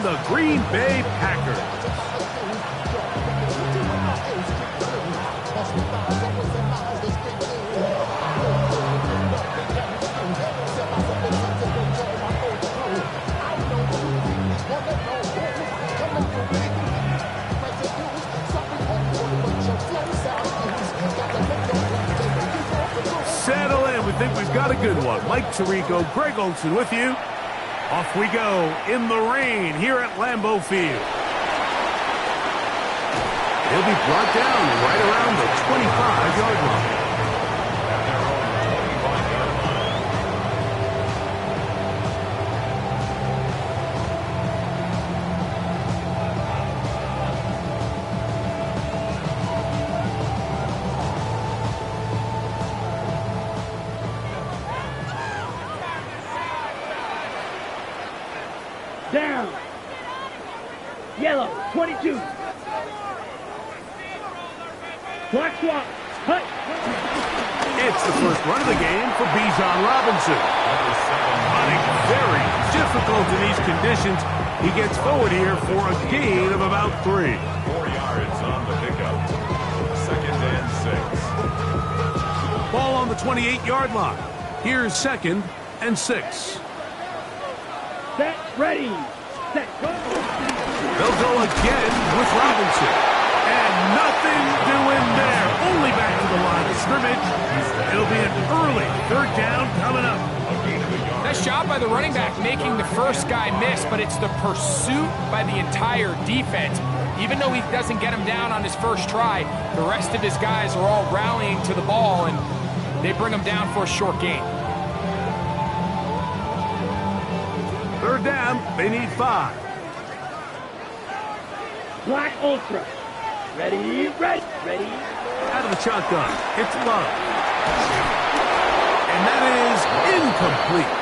the Green Bay Packers. Settle in. We think we've got a good one. Mike Tirico, Greg Olson with you. Off we go in the rain here at Lambeau Field. He'll be brought down right around the 25-yard line. Down. Yellow, 22. Black swap. Hut. It's the first run of the game for Bijan Robinson. Running very difficult in these conditions. He gets forward here for a gain of about 3. 4 yards on the pickup. 2nd and 6. Ball on the 28-yard line. Here's 2nd and 6. Set, ready, set, go. They'll go again with Robinson. And nothing doing there. Only back to the line of scrimmage. It'll be an early 3rd down coming up. Nice job by the running back making the first guy miss, but it's the pursuit by the entire defense. Even though he doesn't get him down on his first try, the rest of his guys are all rallying to the ball, and they bring him down for a short gain. 3rd down, they need 5. Black Ultra. Ready, ready, ready. Out of the shotgun, it's Love. And that is incomplete.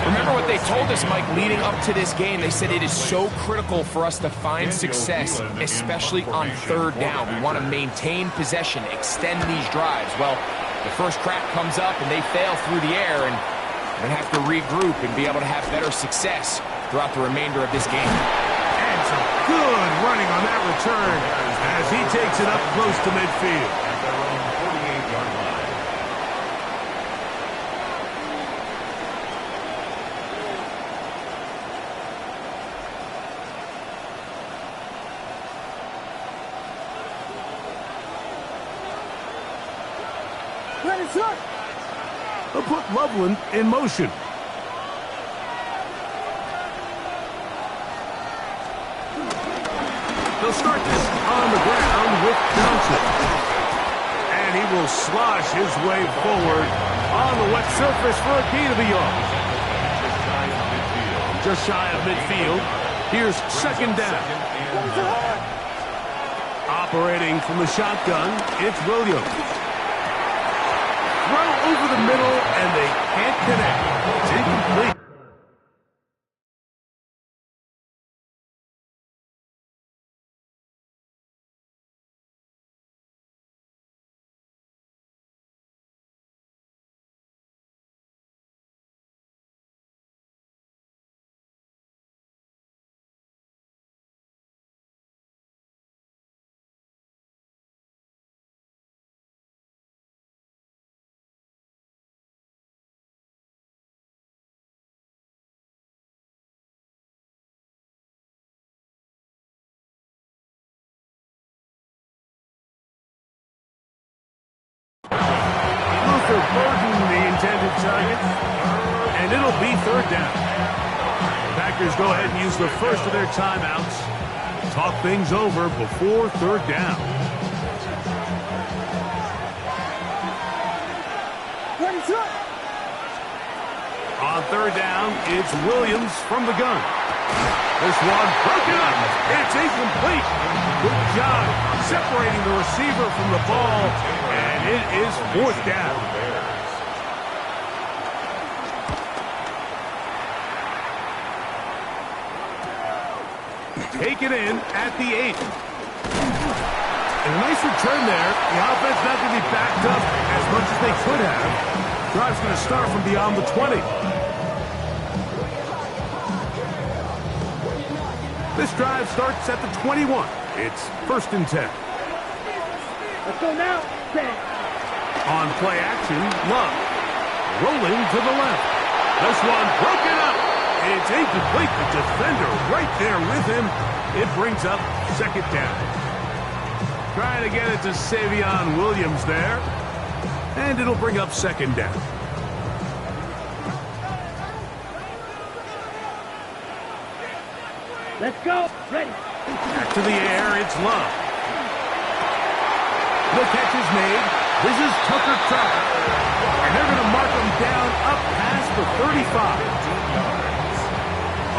Remember what they told us, Mike, leading up to this game. They said it is so critical for us to find success, especially on 3rd down. We want to maintain possession, extend these drives. Well, the first crack comes up and they fail through the air, and they have to regroup and be able to have better success throughout the remainder of this game. And some good running on that return as he takes it up close to midfield. At their own 48-yard line. Ready, sir. They'll put Loveland in motion. They'll start this on the ground with Johnson. And he will slosh his way forward on the wet surface for a gain of a yard. Just shy of midfield. Here's 2nd down. Operating from the shotgun, it's Williams. Throw over the middle, and they can't connect. It's incomplete. Luther burdened the intended target, and it'll be 3rd down. Packers go ahead and use the first of their timeouts. Talk things over before 3rd down. On 3rd down, it's Williams from the gun. This one broken up. It's incomplete. Good job separating the receiver from the ball, and it is 4th down. Take it in at the 8. And a nice return there. The offense not going to be backed up as much as they could have. Drive's going to start from beyond the 20. This drive starts at the 21. It's 1st and 10. Let's go now. Set. On play action, Love. Rolling to the left. This one broken up. It's incomplete. The defender right there with him. It brings up 2nd down. Trying to get it to Savion Williams there. And it'll bring up 2nd down. Let's go. Ready. Back to the air, it's Love. The catch is made. This is Tucker Trout. And they're going to mark him down up past the 35.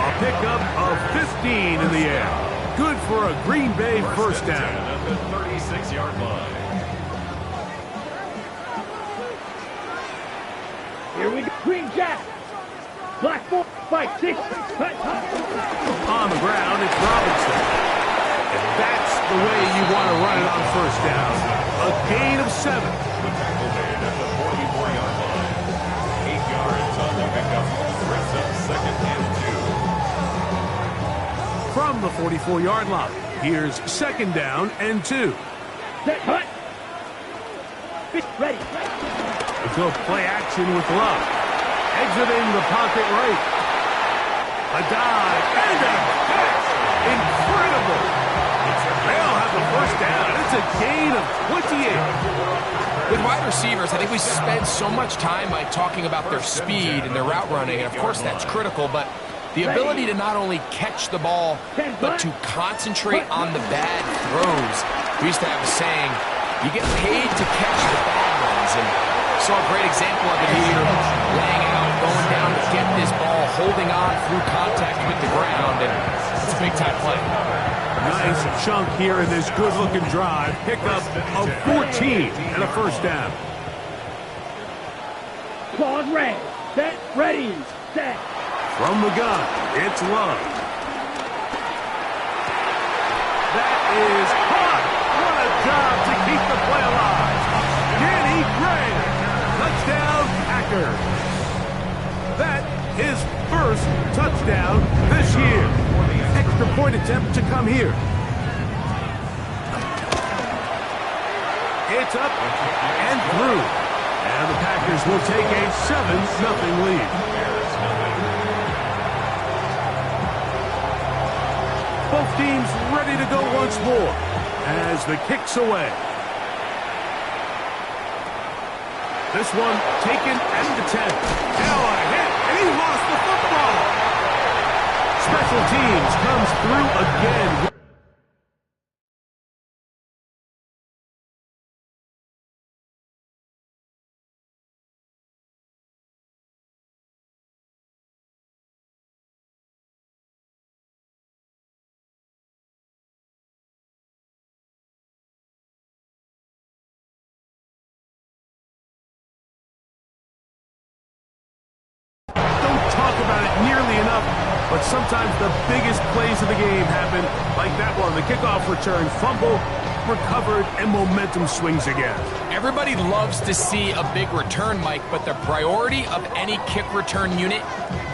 A pickup of 15 in the air. Good for a Green Bay 1st down. At the 36-yard line. Here we go. Green Jack. Black 4. 5, 6. On the ground, it's Robinson. And that's the way you want to run it on 1st down. A gain of 7. The tackle made at the 44-yard line. 8 yards on the pickup. Brings up 2nd and 2. From the 44-yard line, here's 2nd down and 2. Set. Hut. Ready. Let's go play action with Love. Exiting the pocket right. A dive and a catch. Incredible. They'll have the 1st down. It's a gain of 28. With wide receivers, I think we spend so much time by talking about their speed and their route running, and of course that's critical, but the ability to not only catch the ball, but to concentrate on the bad throws. We used to have a saying, you get paid to catch the bad ones, and saw a great example of it here, laying out, going down to get this ball, holding on through contact with the ground, and it's a big-time play. Nice chunk here in this good-looking drive. Pickup of 14 and a 1st down. Claws ready. Set. Ready. Set. From the gun, it's Love. That is hot. What a job to keep the play alive. Danny Gray. Touchdown, Packers. That is 1st touchdown this year. Extra point attempt to come here. It's up and through. And the Packers will take a 7-0 lead. Both teams ready to go once more as the kick's away. This one taken at the 10. Now a hit, and he lost the football. Special teams comes through again. Talk about it nearly enough, but sometimes the biggest plays of the game happen like that one. The kickoff return, fumble, recovered, and momentum swings again. Everybody loves to see a big return, Mike, but the priority of any kick return unit,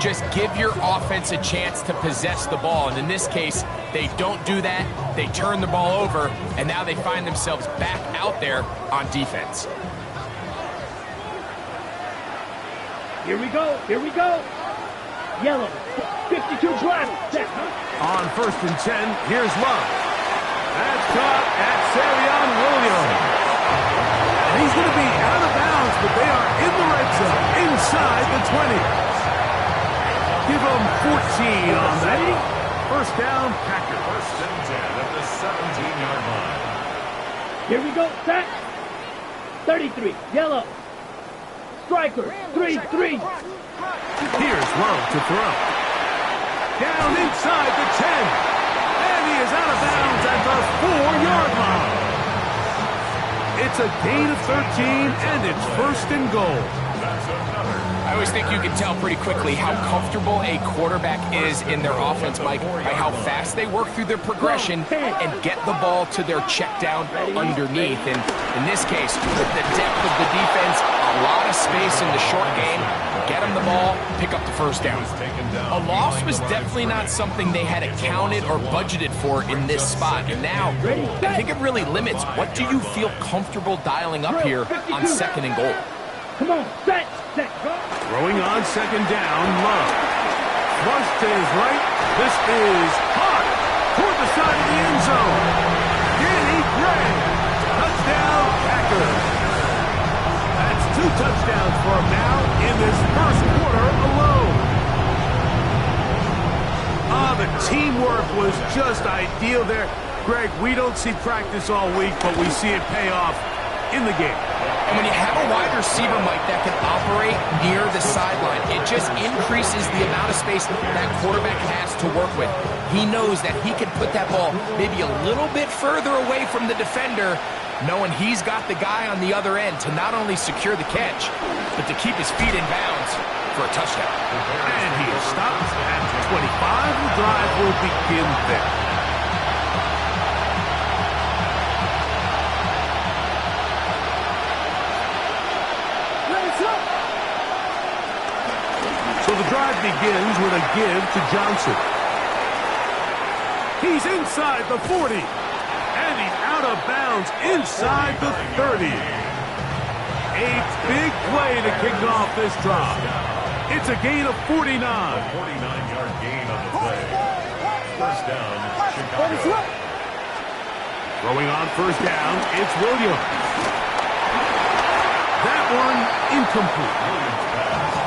just give your offense a chance to possess the ball. And in this case, they don't do that. They turn the ball over, and now they find themselves back out there on defense. Here we go. Here we go. Yellow. 52 black. Set. On 1st and 10, here's Love. That's caught at Savion Williams. And he's going to be out of bounds, but they are in the red zone, inside the 20. Give them 14 on that. 1st down, Packers. 1st and 10 at the 17-yard line. Here we go. Set. 33. Yellow. Striker. 3-3. Here's Love to throw. Down inside the 10. And he is out of bounds at the 4-yard line. It's a gain of 13, and it's 1st and goal. That's another. I always think you can tell pretty quickly how comfortable a quarterback is in their offense, Mike, by how fast they work through their progression and get the ball to their check down underneath. And in this case, with the depth of the defense, a lot of space in the short game, get them the ball, pick up the first down. A loss was definitely not something they had accounted or budgeted for in this spot. And now, I think it really limits what do you feel comfortable dialing up here on 2nd and goal. Come on, set, go. Throwing on 2nd down, Love. Flush to his right. This is hot toward the side of the end zone. Danny Gray. Touchdown, Packers. That's 2 touchdowns for him now in this first quarter alone. The teamwork was just ideal there. Greg, we don't see practice all week, but we see it pay off in the game. And when you have a wide receiver, Mike, that can operate near the sideline, it just increases the amount of space that quarterback has to work with. He knows that he can put that ball maybe a little bit further away from the defender, knowing he's got the guy on the other end to not only secure the catch, but to keep his feet in bounds for a touchdown. And he is stopped at 25. The drive will begin there. So the drive begins with a give to Johnson. He's inside the 40. And he's out of bounds inside the 30. A big play to kick off this drive. It's a gain of 49. 49-yard gain on the play. First down, Chicago. Throwing on 1st down, it's Williams. That one incomplete.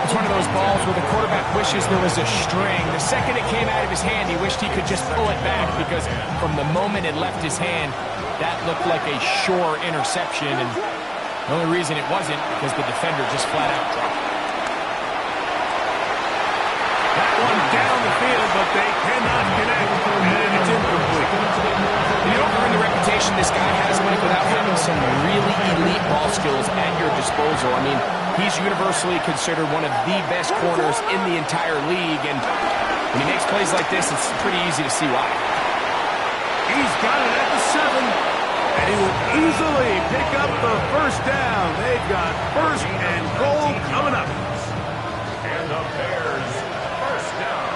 It's one of those balls where the quarterback wishes there was a string. The second it came out of his hand, he wished he could just pull it back because from the moment it left his hand, that looked like a sure interception. And the only reason it wasn't because the defender just flat out dropped it. That one down the field, but they cannot connect. And it's incomplete. You don't earn the reputation this guy has, Mike, without having some really elite ball skills at your disposal. I mean, he's universally considered one of the best corners in the entire league, and when he makes plays like this, it's pretty easy to see why. He's got it at the 7, and he will easily pick up the first down. They've got 1st and goal coming up. And the Bears, first down.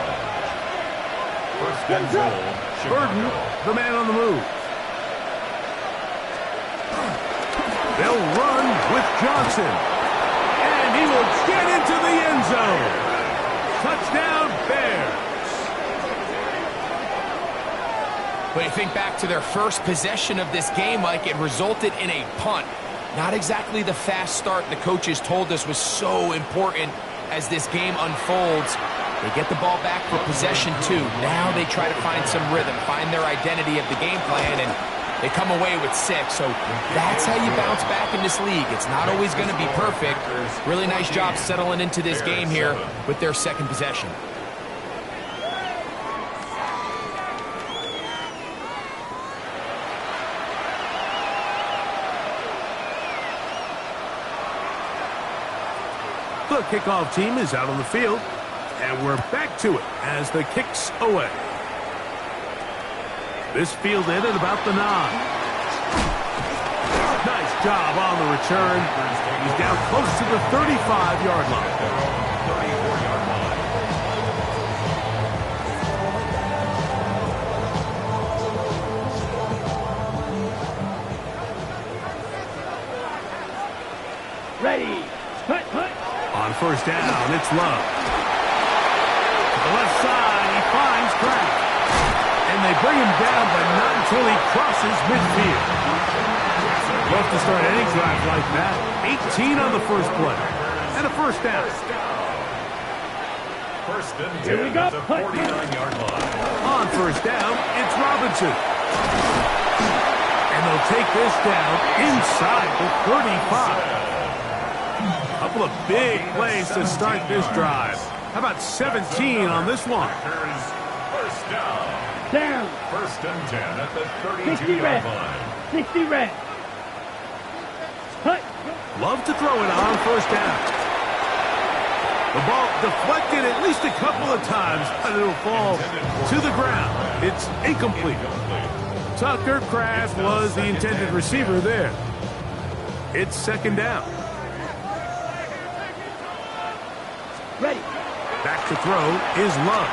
1st and goal, Burden, the man on the move. They'll run with Johnson. And he will get into the end zone. Touchdown, Bears. When you think back to their first possession of this game, Mike, it resulted in a punt. Not exactly the fast start the coaches told us was so important as this game unfolds. They get the ball back for possession 2. Now they try to find some rhythm, find their identity of the game plan, and they come away with 6. So that's how you bounce back in this league. It's not always going to be perfect. Really nice job settling into this game here with their 2nd possession. The kickoff team is out on the field, and we're back to it as the kick's away. This fielded at about the 9. Nice job on the return. He's down close to the 35-yard line. 34-yard line. Ready. Hut. On 1st down, it's Love. To the left side, he finds Kraft. And they bring him down, but not until he crosses midfield. Love to start any drive like that. 18 on the first play. And a 1st down. 1st and 10 Here we go. at the 49-yard line. On 1st down, it's Robinson. And they'll take this down inside the 35. Couple of big plays to start this drive. How about 17 on this one? First down. Down. 1st and 10 at the 60 32-yard red. line. 60 red. Hut. Love to throw it on 1st down. The ball deflected at least a couple of times, but it'll fall to the ground. It's incomplete. Tucker Kraft was the intended receiver there. It's 2nd down. To throw is Love.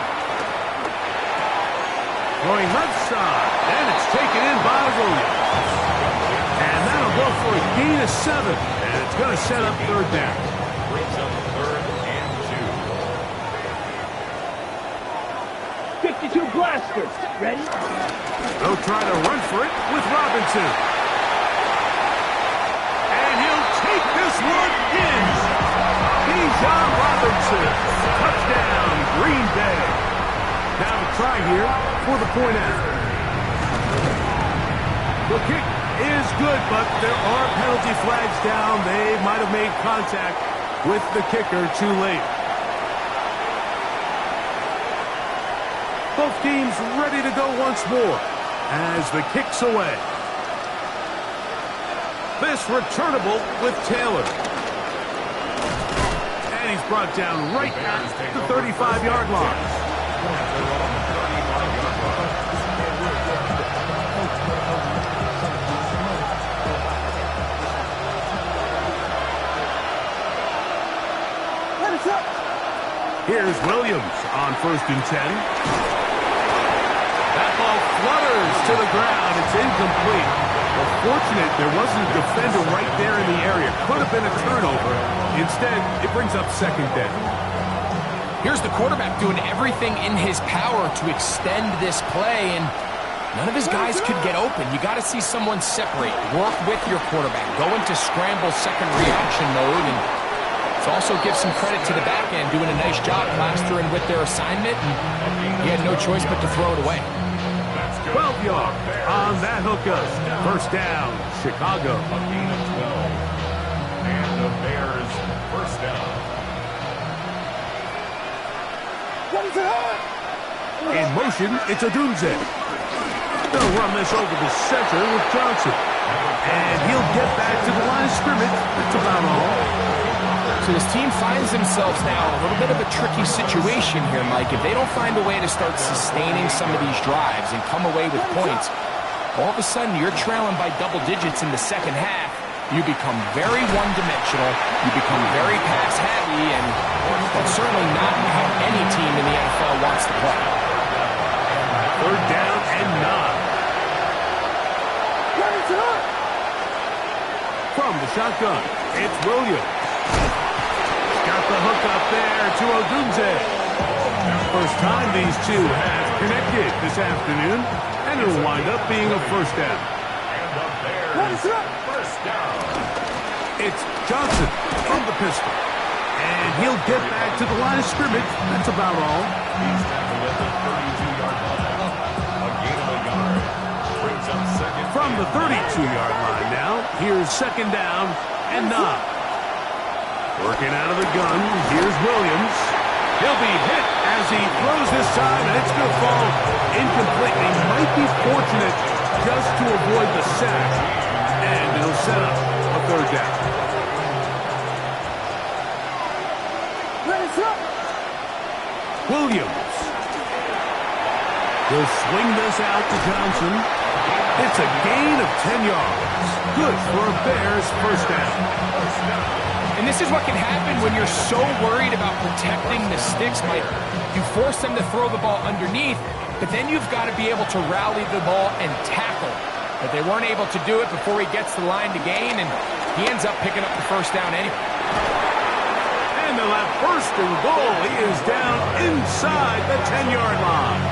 Throwing left side, and it's taken in by Williams. And that'll go for a gain of 7, and it's going to set up third down. Brings up third and 52 Blasters. Ready? They'll try to run for it with Robinson. And he'll take this one in. Bijan Robinson. Touchdown, Green Bay. Now to try here for the point after. The kick is good, but there are penalty flags down. They might have made contact with the kicker too late. Both teams ready to go once more as the kick's away. This returnable with Taylor. And he's brought down right at the 35-yard line. Here's Williams on 1st and 10. That ball flutters to the ground. It's incomplete. Well, fortunate there wasn't a defender right there in the area. Could have been a turnover. Instead, it brings up 2nd down. Here's the quarterback doing everything in his power to extend this play, and none of his guys could get open. You got to see someone separate, work with your quarterback, go into scramble second reaction mode, and also give some credit to the back end, doing a nice job plastering with their assignment, and he had no choice but to throw it away. 12 yards on that hookup. 1st down, Chicago. A gain of 12. And the Bears 1st down. In motion, it's Odunze. They'll run this over the center with Johnson. And he'll get back to the line of scrimmage. That's about all. So this team finds themselves now in a little bit of a tricky situation here, Mike. If they don't find a way to start sustaining some of these drives and come away with points, all of a sudden you're trailing by double digits in the second half. You become very one-dimensional. You become very pass-heavy, and that's certainly not how any team in the NFL wants to play. 3rd down and 9. From the shotgun, it's Williams. Got the hook up there to Odunze. First time these two have connected this afternoon, and it'll wind up being a 1st down. And the Bears 1st down. It's Johnson from the pistol. And he'll get back to the line of scrimmage. That's about all. He's tackled at the 32-yard line. A gain of a yard. Brings up 2nd. From the 32-yard line now, here's 2nd down and 9. Working out of the gun, here's Williams. He'll be hit as he throws this time, and it's going to fall incomplete. He might be fortunate just to avoid the sack, and it'll set up a 3rd down. Williams. He'll swing this out to Johnson. It's a gain of 10 yards. Good for a Bears 1st down. And this is what can happen when you're so worried about protecting the sticks, Mike. You force them to throw the ball underneath, but then you've got to be able to rally the ball and tackle. But they weren't able to do it before he gets the line to gain, and he ends up picking up the 1st down anyway. And they'll have 1st and goal. He is down inside the 10-yard line.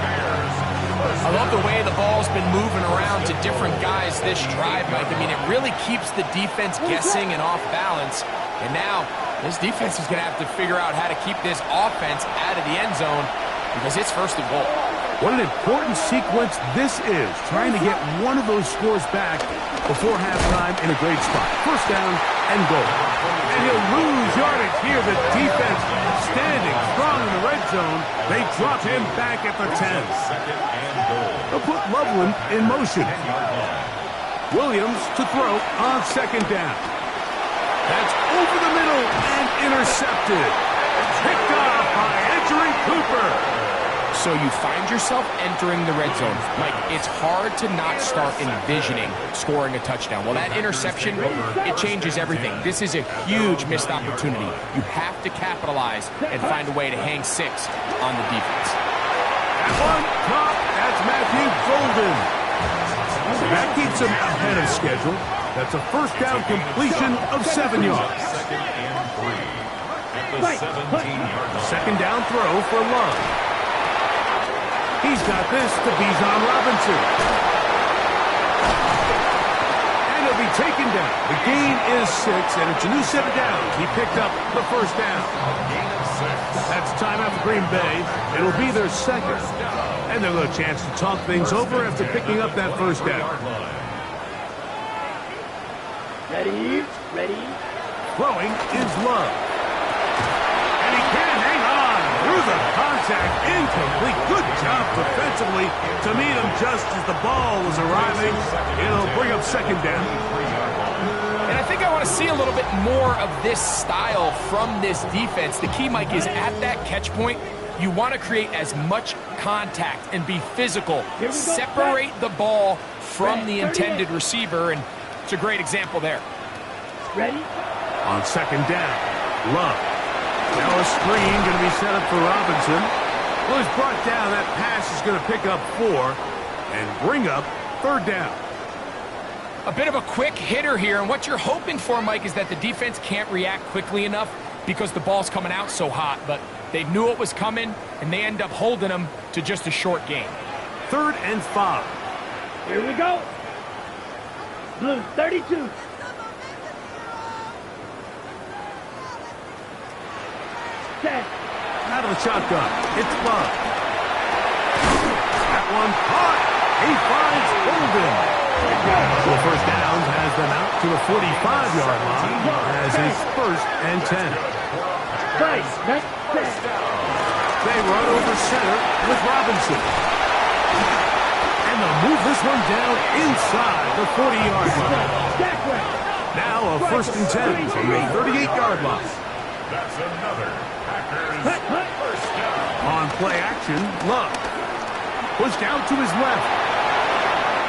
I love the way the ball's been moving around to different guys this drive, Mike. I mean, it really keeps the defense guessing and off balance. And now, this defense is going to have to figure out how to keep this offense out of the end zone because it's 1st and goal. What an important sequence this is, trying to get one of those scores back before halftime in a great spot. 1st down and goal. And he'll lose yardage here. The defense standing strong in the red zone. They drop him back at the 10. 2nd and goal. They'll put Loveland in motion. Williams to throw on 2nd down. That's over the middle and intercepted. Picked off by Edgerrin Cooper. So you find yourself entering the red zone. Mike, it's hard to not start envisioning scoring a touchdown. Well, that interception, it changes everything. This is a huge missed opportunity. You have to capitalize and find a way to hang 6 on the defense. That one, top, that's Matthew Golden. That keeps him ahead of schedule. That's a first down completion of 7 yards. Second and 3 at the 17-yard line. Second down throw for Love. He's got this to Bijan Robinson. And he'll be taken down. The gain is 6, and it's a new set of downs. He picked up the first down. Gain of 6. That's timeout for Green Bay. It'll be their second. And they'll have a chance to talk things over after picking up that first down. Ready? Throwing is Love. And he can hang on through the contact. Incomplete. Good job defensively to meet him just as the ball was arriving. It'll bring up second down. And I think I want to see a little bit more of this style from this defense. The key, Mike, is at that catch point, you want to create as much contact and be physical. Separate the ball from the intended receiver, and it's a great example there. Ready? On second down, Love. Now a screen going to be set up for Robinson. Well, he's brought down. That pass is going to pick up 4 and bring up third down. A bit of a quick hitter here, and what you're hoping for, Mike, is that the defense can't react quickly enough because the ball's coming out so hot, but they knew it was coming, and they end up holding them to just a short gain. 3rd and 5. Here we go. Blue 32. Out of the shotgun, it's Love. That one caught. He finds Golden. The first down has them out to the 45-yard line as his 1st and 10. They run over center with Robinson. And they'll move this one down inside the 40-yard line. Now a 1st and 10 from the 38-yard line. That's another Packers first down. On play action, Love. Pushed out to his left.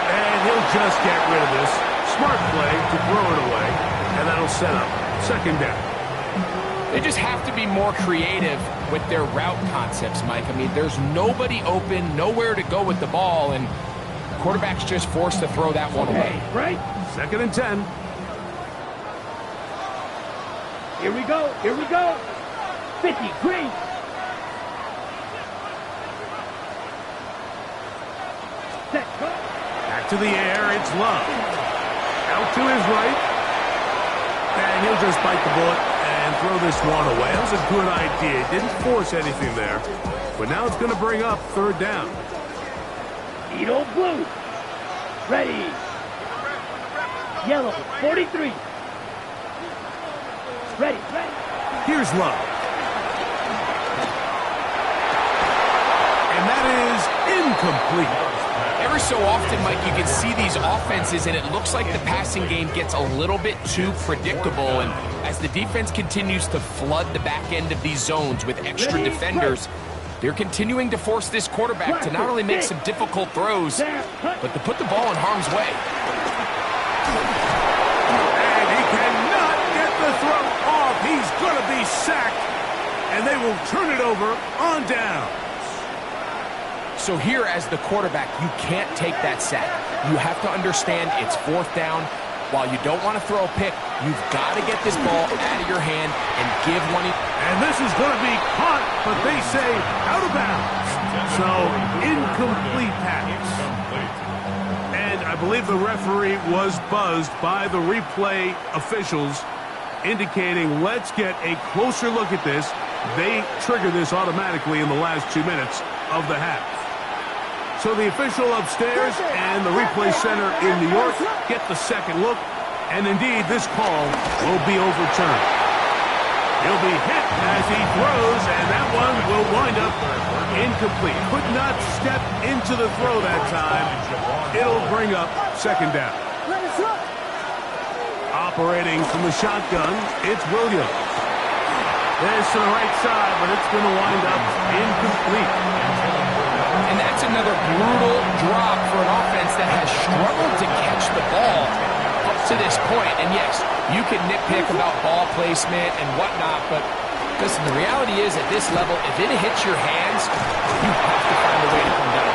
And he'll just get rid of this. Smart play to throw it away. And that'll set up second down. They just have to be more creative with their route concepts, Mike. I mean, there's nobody open, nowhere to go with the ball, and the quarterback's just forced to throw that one away. Right? 2nd and 10. Here we go. 50, green. Set, go. Back to the air, it's Love. Out to his right. And he'll just bite the bullet and throw this one away. That was a good idea. He didn't force anything there. But now it's going to bring up third down. Needle blue. Ready. Yellow 43. Ready. Here's Love. And that is incomplete. Every so often, Mike, you can see these offenses, and it looks like the passing game gets a little bit too predictable. And as the defense continues to flood the back end of these zones with extra defenders, they're continuing to force this quarterback to not only make some difficult throws, but to put the ball in harm's way. And he cannot get the throw off. He's going to be sacked. And they will turn it over on down. So here, as the quarterback, you can't take that sack. You have to understand it's 4th down. While you don't want to throw a pick, you've got to get this ball out of your hand and give one. And this is going to be caught, but they say out of bounds. So, incomplete pass. And I believe the referee was buzzed by the replay officials, indicating let's get a closer look at this. They trigger this automatically in the last 2 minutes of the half. So the official upstairs and the replay center in New York get the second look, and indeed this call will be overturned. He'll be hit as he throws, and that one will wind up incomplete. Could not step into the throw that time. It'll bring up second down. Operating from the shotgun, it's Williams. This to the right side, but it's going to wind up incomplete. And that's another brutal drop for an offense that has struggled to catch the ball up to this point. And yes, you can nitpick about ball placement and whatnot, but listen, the reality is at this level, if it hits your hands, you have to find a way to come down.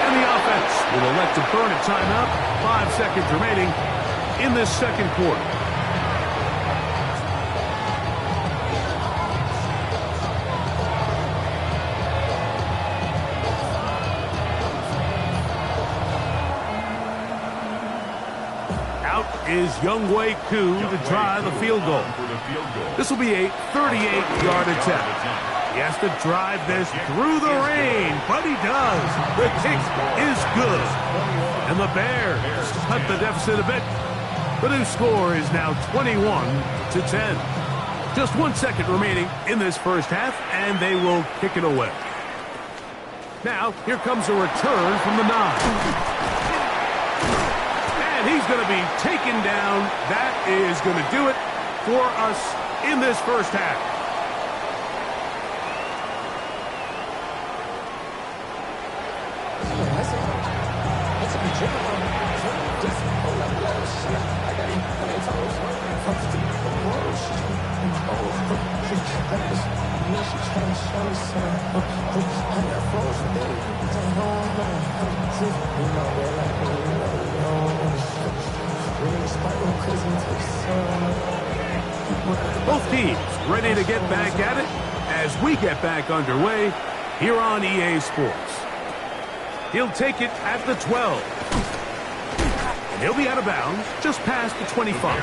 And the offense will elect to burn a timeout. 5 seconds remaining in this second quarter. Out is Younghoe Koo to try the field goal. This will be a 38-yard attempt. He has to drive this through the rain, but he does. The kick is good. And the Bears cut the deficit a bit. The new score is now 21-10. Just 1 second remaining in this first half, and they will kick it away. Now, here comes a return from the 9. He's going to be taken down. That is going to do it for us in this first half. Both teams ready to get back at it as we get back underway here on EA Sports. He'll take it at the 12. And he'll be out of bounds just past the 25.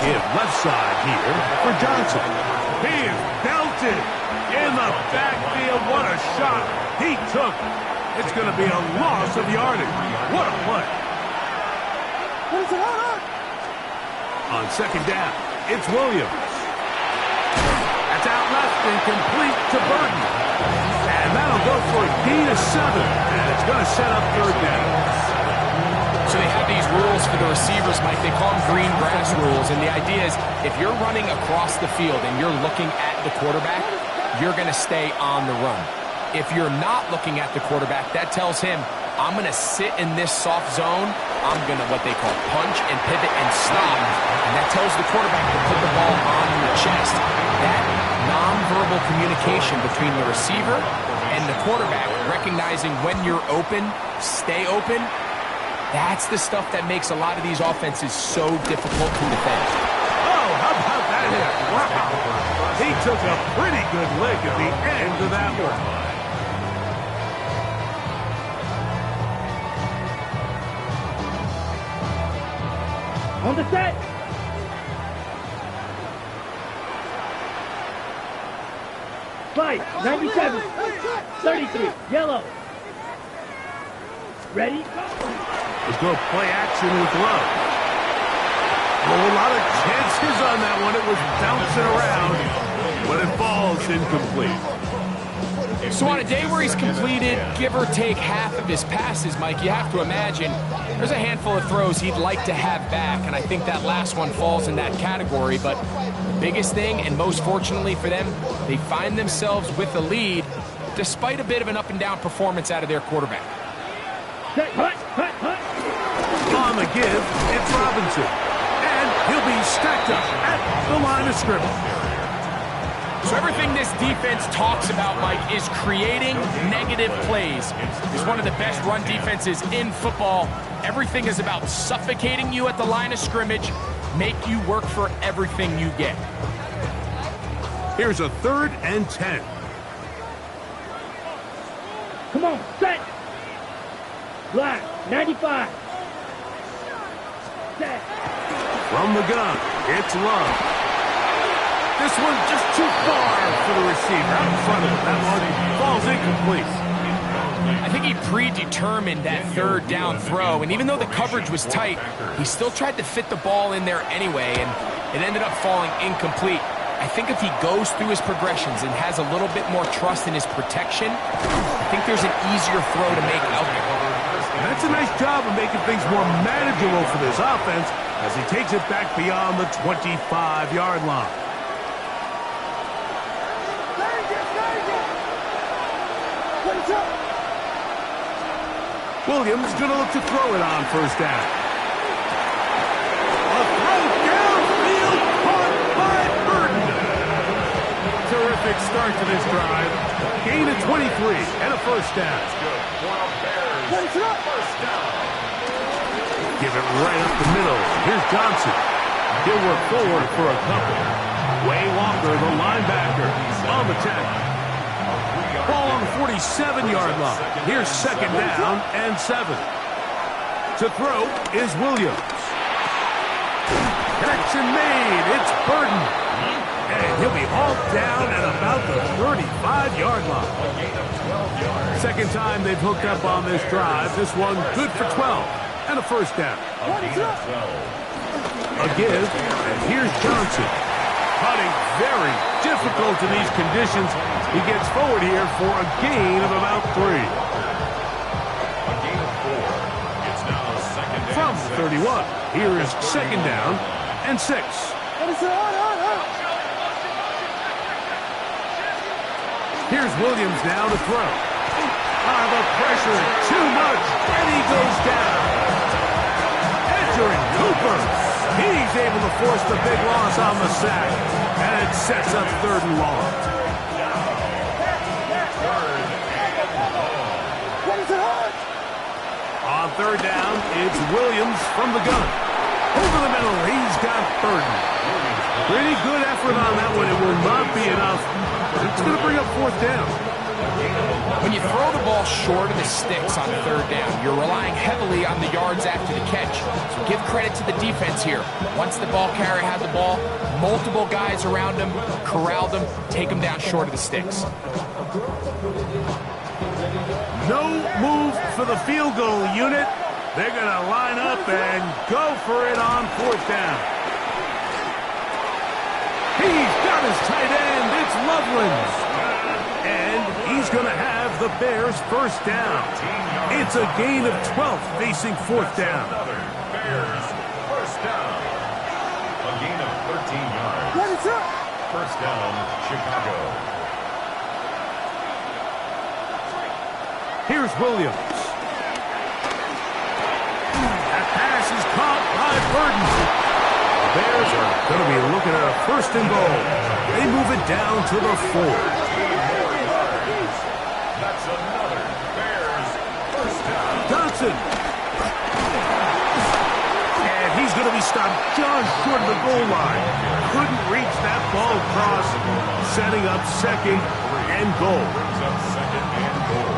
Give left side here for Johnson. He is belted in the backfield. What a shot he took. It's going to be a loss of yardage. What a play. On second down, it's Williams. That's out left and complete to Burton. And that'll go for a gain of 7. And it's going to set up third down. So they have these rules for the receivers, Mike. They call them green grass rules. And the idea is if you're running across the field and you're looking at the quarterback, you're going to stay on the run. If you're not looking at the quarterback, that tells him, I'm going to sit in this soft zone. I'm going to what they call punch and pivot and stop. And that tells the quarterback to put the ball on your chest. That nonverbal communication between the receiver and the quarterback, recognizing when you're open, stay open, that's the stuff that makes a lot of these offenses so difficult to defend. Oh, how about that hit? Wow. He took a pretty good lick at the end of that one. On the set. Fight, 97, 33, yellow. Ready? Let's go play action with Love. Oh, a lot of chances on that one. It was bouncing around, but it falls incomplete. So on a day where he's completed, give or take half of his passes, Mike, you have to imagine there's a handful of throws he'd like to have back, and I think that last one falls in that category. But the biggest thing, and most fortunately for them, they find themselves with a lead despite a bit of an up-and-down performance out of their quarterback. On the give, it's Robinson. And he'll be stacked up at the line of scrimmage. So everything this defense talks about, Mike, is creating negative plays. It's one of the best run defenses in football. Everything is about suffocating you at the line of scrimmage, make you work for everything you get. Here's a 3rd and 10. Come on, set. Black, 95. Set. From the gun, it's Love. This one just too far for the receiver. Out in front of him. That one falls incomplete. I think he predetermined that 3rd down throw, and even though the coverage was tight, he still tried to fit the ball in there anyway, and it ended up falling incomplete. I think if he goes through his progressions and has a little bit more trust in his protection, I think there's an easier throw to make out there. And that's a nice job of making things more manageable for this offense as he takes it back beyond the 25-yard line. Williams going to look to throw it on first down. A throw downfield caught by Burton. Terrific start to this drive. Gain of 23 and a first down. Give it right up the middle. Here's Johnson. He'll work forward for a couple. Way Walker, the linebacker, on the tackle. Ball on the 47-yard line. Here's second down and 7. To throw is Williams. Connection made. It's Burton. And he'll be hauled down at about the 35-yard line. Second time they've hooked up on this drive. This one good for 12 and a first down. A give, and here's Johnson. Putting very difficult in these conditions. He gets forward here for a gain of about 3. A gain of 4. It's now second down. From 31, here is second down and 6. Here's Williams now to throw. The pressure, too much, and he goes down. Edgerrin Cooper. He's able to force the big loss on the sack, and it sets up 3rd and long. On 3rd down, it's Williams from the gun. Over the middle, he's got Burton. Pretty good effort on that one. It will not be enough. It's going to bring up 4th down. When you throw the ball short of the sticks on 3rd down, you're relying heavily on the yards after the catch. So give credit to the defense here. Once the ball carrier had the ball, multiple guys around him, corralled him, take him down short of the sticks. No move for the field goal unit. They're going to line up and go for it on 4th down. He's got his tight end. It's Loveland. And he's going to have the Bears first down. It's a gain of 12 facing 4th down. Bears first down. A gain of 13 yards. First down, Chicago. Here's Williams. That pass is caught by Burton. The Bears are going to be looking at a 1st and goal. They move it down to the 4. That's another Bears first down. Johnson. And he's going to be stopped just short of the goal line. Couldn't reach that ball across, setting up 2nd and goal. Brings up 2nd and goal.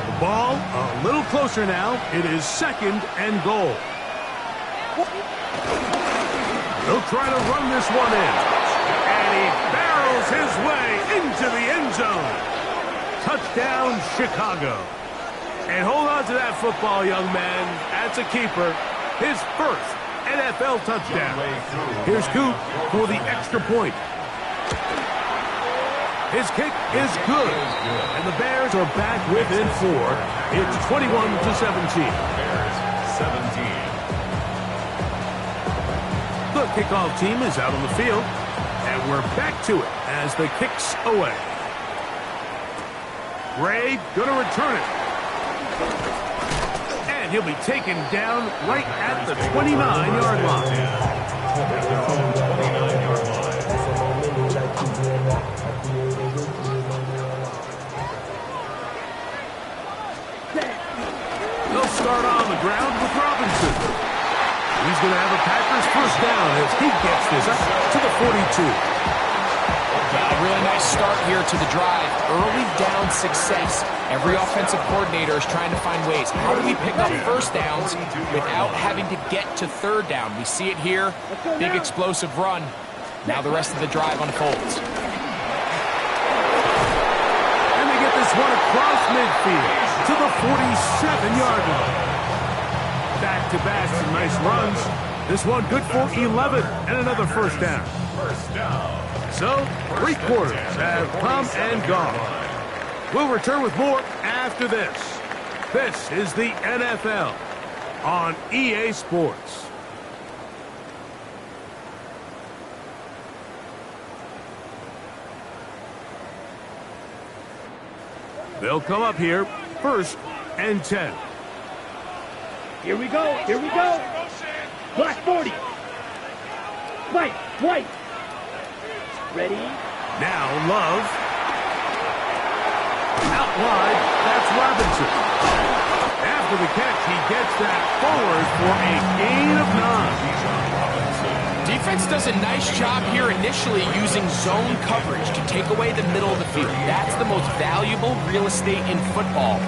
The ball a little closer now. It is 2nd and goal. He'll try to run this one in. And he barrels his way into the end zone. Touchdown, Chicago. And hold on to that football, young man. That's a keeper. His first NFL touchdown. Here's Coop for the extra point. His kick is good. And the Bears are back within 4. It's 21-17. Bears 17. The kickoff team is out on the field, and we're back to it as the kick's away. Ray gonna return it. And he'll be taken down right at the 29-yard line. At their own 29-yard line. They'll start on the ground with Robinson. He's going to have a Packers first down as he gets this up to the 42. A really nice start here to the drive. Early down success. Every offensive coordinator is trying to find ways. How do we pick up first downs without having to get to 3rd down? We see it here. Big explosive run. Now the rest of the drive unfolds. And they get this one across midfield to the 47-yard line. Back-to-back, some nice runs. This one good for 11 and another first down. So, three quarters have come and gone. We'll return with more after this. This is the NFL on EA Sports. They'll come up here, 1st and 10. Here we go. Here we go. Black 40. White. Ready? Now Love. Out wide, that's Robinson. After the catch, he gets that forward for a gain of 9. Defense does a nice job here initially using zone coverage to take away the middle of the field. That's the most valuable real estate in football.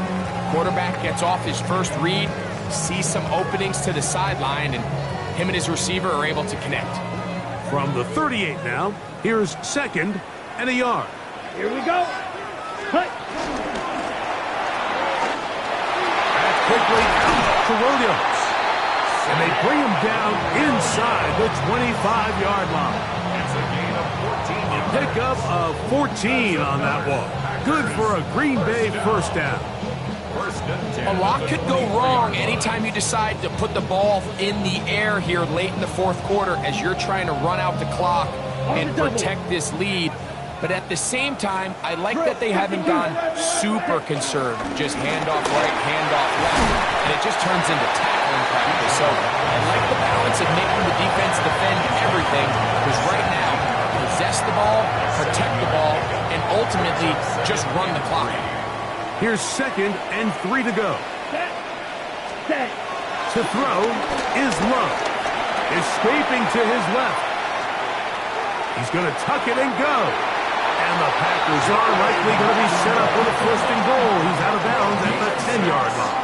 Quarterback gets off his first read, sees some openings to the sideline, and him and his receiver are able to connect. From the 38 now, here's 2nd and a yard. Here we go. Cut. That's quickly out to Williams. And they bring him down inside the 25-yard line. It's a gain of 14 yards. Pickup of 14 on that one. Good for a Green Bay first down. A lot could go wrong anytime you decide to put the ball in the air here late in the 4th quarter as you're trying to run out the clock and protect this lead. But at the same time, I like that they haven't gone super conserved. Just handoff right, handoff left, and it just turns into tackling practice. So I like the balance of making the defense defend everything, because right now, possess the ball, protect the ball, and ultimately just run the clock. Here's 2nd and 3 to go. Set. To throw is Love. Escaping to his left. He's going to tuck it and go. And the Packers are likely going to be set up with a 1st and goal. He's out of bounds at the 10-yard line.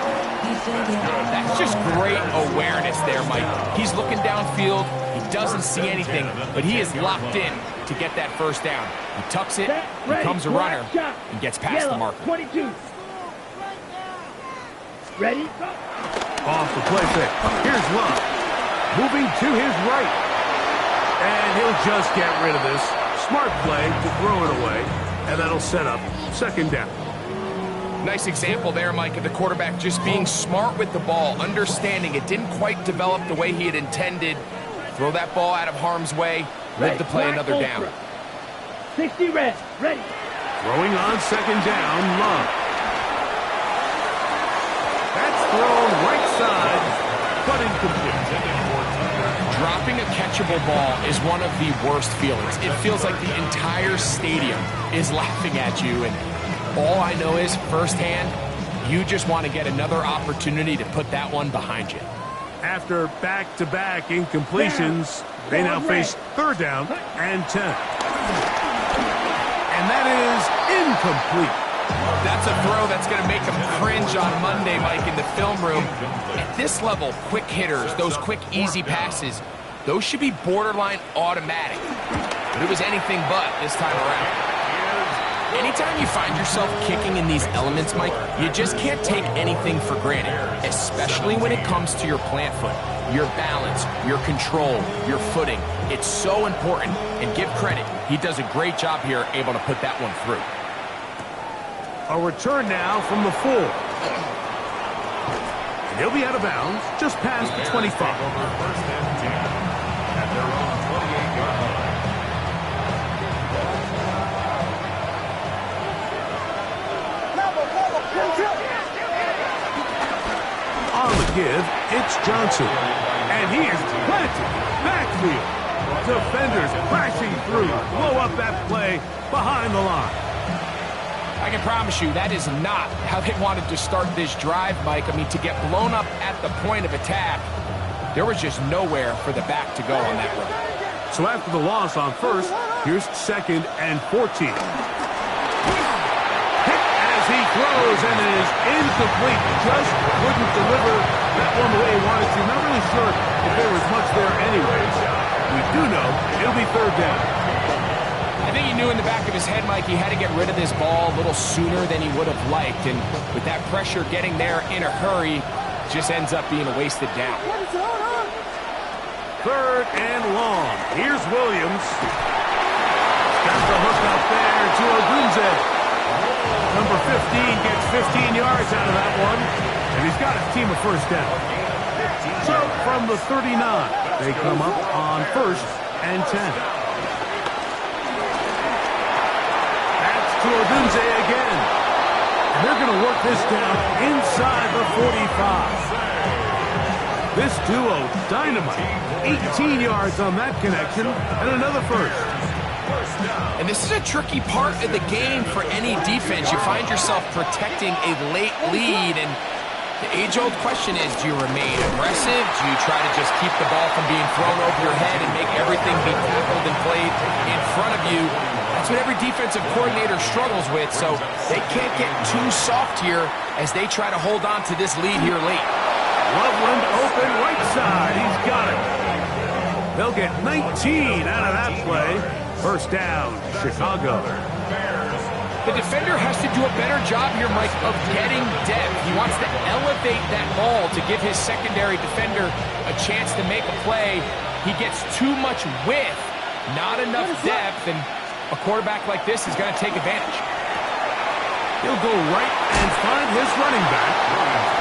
That's just great awareness there, Mike. He's looking downfield. He doesn't see anything, but he is locked in to get that first down. He tucks it, becomes a runner, and gets past the marker. 22. Ready? Off the play fake. Here's Love. Moving to his right. And he'll just get rid of this. Smart play to throw it away. And that'll set up 2nd down. Nice example there, Mike, of the quarterback just being smart with the ball, understanding it didn't quite develop the way he had intended. Throw that ball out of harm's way, live to play another down. 60 red, ready. Throwing on 2nd down, Love. That's thrown right side, but incomplete. Dropping a catchable ball is one of the worst feelings. It feels like the entire stadium is laughing at you, and all I know is, firsthand, you just want to get another opportunity to put that one behind you. After back-to-back incompletions, they now face 3rd down and 10. And that is incomplete. That's a throw that's going to make them cringe on Monday, Mike, in the film room. At this level, quick hitters, those quick, easy passes, those should be borderline automatic. But it was anything but this time around. Anytime you find yourself kicking in these elements, Mike, you just can't take anything for granted, especially when it comes to your plant foot, your balance, your control, your footing. It's so important, and give credit. He does a great job here, able to put that one through. A return now from the 4. And he'll be out of bounds just past the 25. 1st and 10 at their own 28-yard line. On the give, it's Johnson. And he is planted. Backfield. Defenders crashing through. Blow up that play behind the line. I can promise you that is not how they wanted to start this drive, Mike. I mean, to get blown up at the point of attack, there was just nowhere for the back to go on that run. So after the loss on 1st, here's 2nd and 14. Hit as he throws, and it is incomplete. Just couldn't deliver that one the way he wanted to. Not really sure if there was much there anyways. We do know it'll be 3rd down. I think he knew knew in the back of his head, Mike, he had to get rid of this ball a little sooner than he would have liked. And with that pressure getting there in a hurry, just ends up being a wasted down. 3rd and long. Here's Williams. Got the hook up there to Ogunze. Number 15 gets 15 yards out of that one. And he's got his team a first down. So from the 39, they come up on 1st and 10. That's to Ogunze again. And they're going to work this down inside the 45. This duo, dynamite. 18 yards on that connection and another first. And this is a tricky part of the game for any defense. You find yourself protecting a late lead, and the age-old question is, do you remain aggressive? Do you try to just keep the ball from being thrown over your head and make everything be tackled and played in front of you? That's what every defensive coordinator struggles with, so they can't get too soft here as they try to hold on to this lead here late. Loveland open right side. He's got it. They'll get 19 out of that play. First down, Chicago. The defender has to do a better job here, Mike, of getting depth. He wants to elevate that ball to give his secondary defender a chance to make a play. He gets too much width, not enough depth, and a quarterback like this is going to take advantage. He'll go right and find his running back.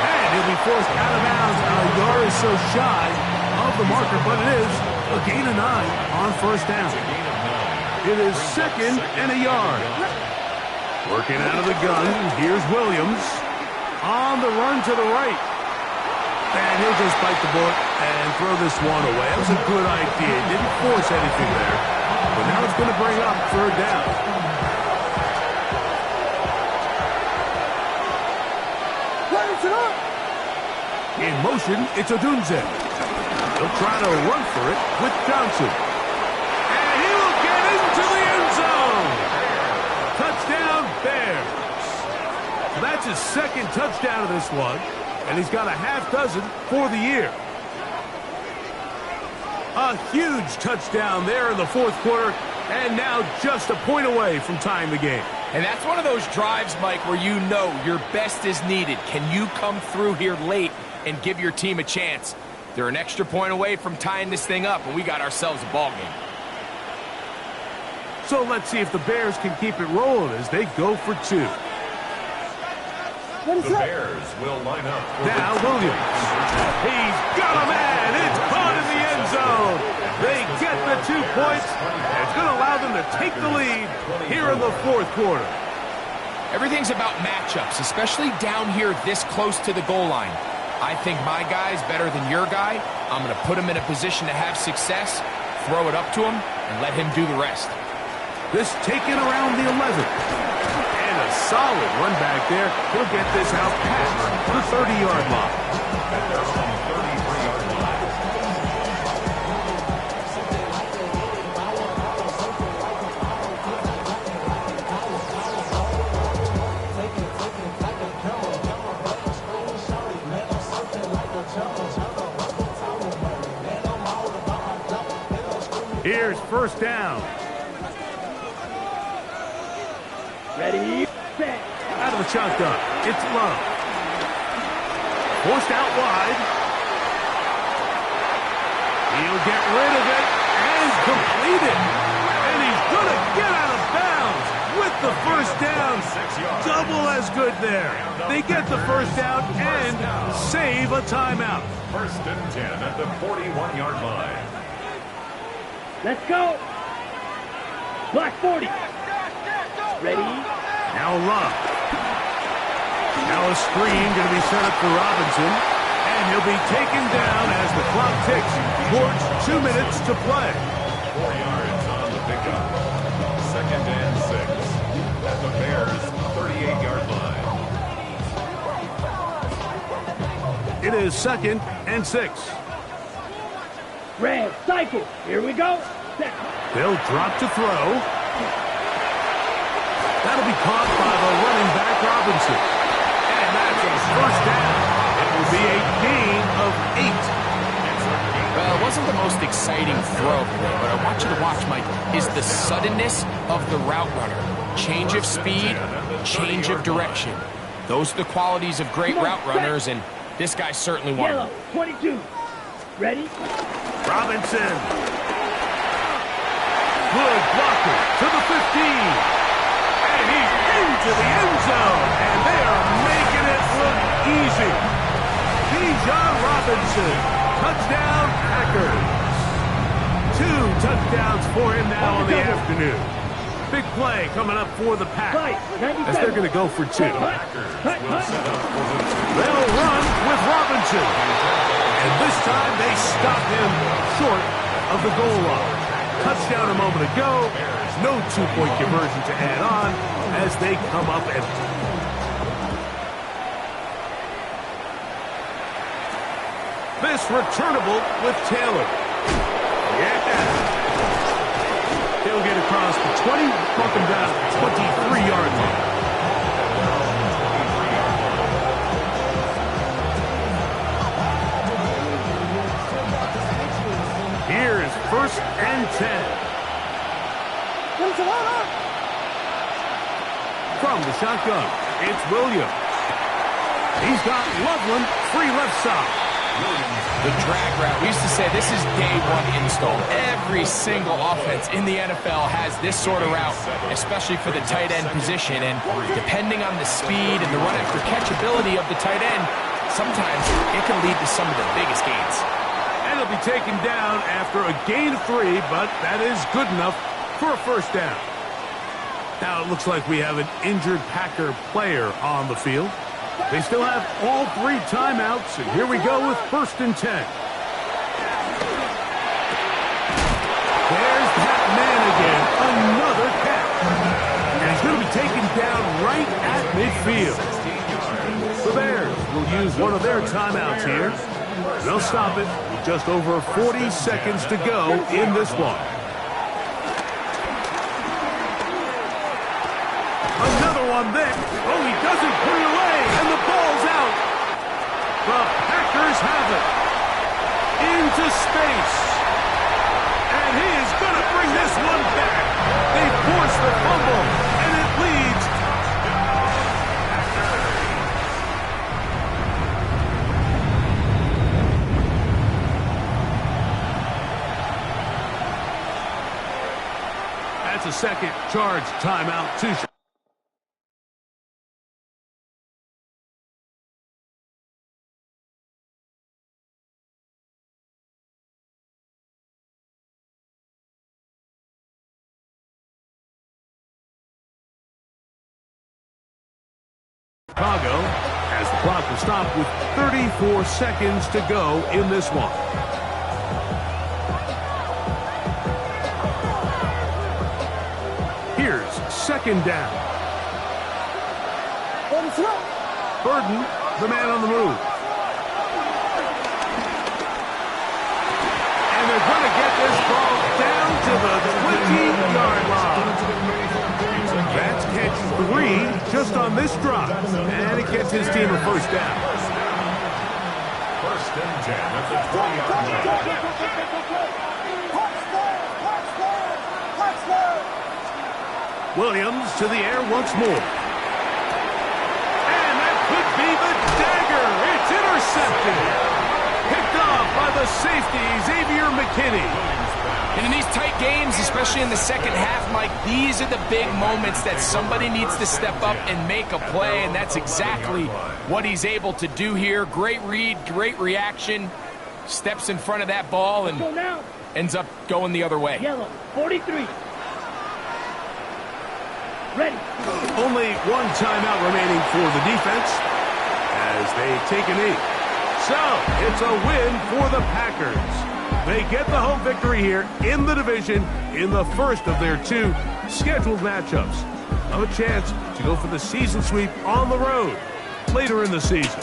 And he'll be forced out of bounds. A yard is so shy of the marker, but it is a gain of 9 on first down. It is 2nd and a yard. Working out of the gun, here's Williams. On the run to the right. And he'll just bite the bullet and throw this one away. That was a good idea. Didn't force anything there. But now it's going to bring up 3rd down. In motion, it's Odunze. He'll try to run for it with Johnson. And he will get into the end zone. Touchdown, Bears. So that's his 2nd touchdown of this one. And he's got a half dozen for the year. A huge touchdown there in the 4th quarter. And now just a point away from tying the game. And that's one of those drives, Mike, where you know your best is needed. Can you come through here late and give your team a chance? They're an extra point away from tying this thing up, and we got ourselves a ball game. So let's see if the Bears can keep it rolling as they go for 2. The Bears will line up. Now Williams. He's got a man. It's caught in the end zone. They get the 2 points. And it's going to allow them to take the lead here in the 4th quarter. Everything's about matchups, especially down here this close to the goal line. I think my guy's better than your guy. I'm going to put him in a position to have success, throw it up to him, and let him do the rest. This taken around the 11. And a solid run back there. He'll get this out past the 30-yard line. Here's first down. Ready, set. Out of the shotgun. It's Love. Forced out wide. He'll get rid of it and complete it. And he's going to get out of bounds with the first down. 6 yards. Double as good there. They get the first down and save a timeout. 1st and 10 at the 41-yard line. Let's go. Black 40. Ready. Now Love. Now a screen going to be set up for Robinson. And he'll be taken down as the clock ticks towards 2 minutes to play. 4 yards on the pickup. 2nd and 6 at the Bears' 38-yard line. It is 2nd and 6. Red cycle. Here we go. Set. They'll drop to throw. That'll be caught by the running back Robinson. And that's a first down. It will be a gain of 8. Well, it wasn't the most exciting throw today, but I want you to watch, Mike, is the suddenness of the route runner. Change of speed, change of direction. Those are the qualities of great route runners, and this guy's certainly one of them. Yellow, 22. Ready? Robinson. Good blocker to the 15. And he's into the end zone. And they are making it look easy. Bijan Robinson. Touchdown, Packers. 2 touchdowns for him now in the afternoon. Big play coming up for the Packers as they're going to go for 2. They'll run with Robinson. And this time they stop him short of the goal line. Touchdown a moment ago. No 2-point conversion to add on as they come up empty. This returnable with Taylor. Yeah. He'll get across the 20, bump him down at the 23-yard line. Here is 1st and 10. From the shotgun, it's Williams. He's got Loveland free left side. The drag route, we used to say this is day 1 install. Every single offense in the NFL has this sort of route, especially for the tight end position. And depending on the speed and the run after catchability of the tight end, sometimes it can lead to some of the biggest gains. And he'll be taken down after a gain of 3, but that is good enough for a 1st down. Now it looks like we have an injured Packer player on the field. They still have all 3 timeouts, and here we go with 1st and 10. There's that man again, another catch. And he's going to be taken down right at midfield. The Bears will use one of their timeouts here. They'll stop it with just over 40 seconds to go in this one. Another one there. Oh, he doesn't put it away, and the ball's out. The Packers have it. Into space. And he is going to bring this one back. They force the fumble, and it leads. That's a second charge timeout, 2 shots. Chicago has the clock to stop with 34 seconds to go in this one. Here's 2nd down. Burden, the man on the move. And they're going to get this ball down to the 20-yard line. That's catch 3 just on this drive. And it gets his team a 1st down. 1st and 10 at the 20-yard line. Williams to the air once more. And that could be the dagger. It's intercepted. Picked off by the safety, Xavier McKinney. And in these tight games, especially in the second half, Mike, these are the big moments that somebody needs to step up and make a play, and that's exactly what he's able to do here. Great read, great reaction, steps in front of that ball and ends up going the other way. Yellow, 43. Ready. Only 1 timeout remaining for the defense as they take a knee. So, it's a win for the Packers. They get the home victory here in the division in the first of their 2 scheduled matchups. A chance to go for the season sweep on the road later in the season.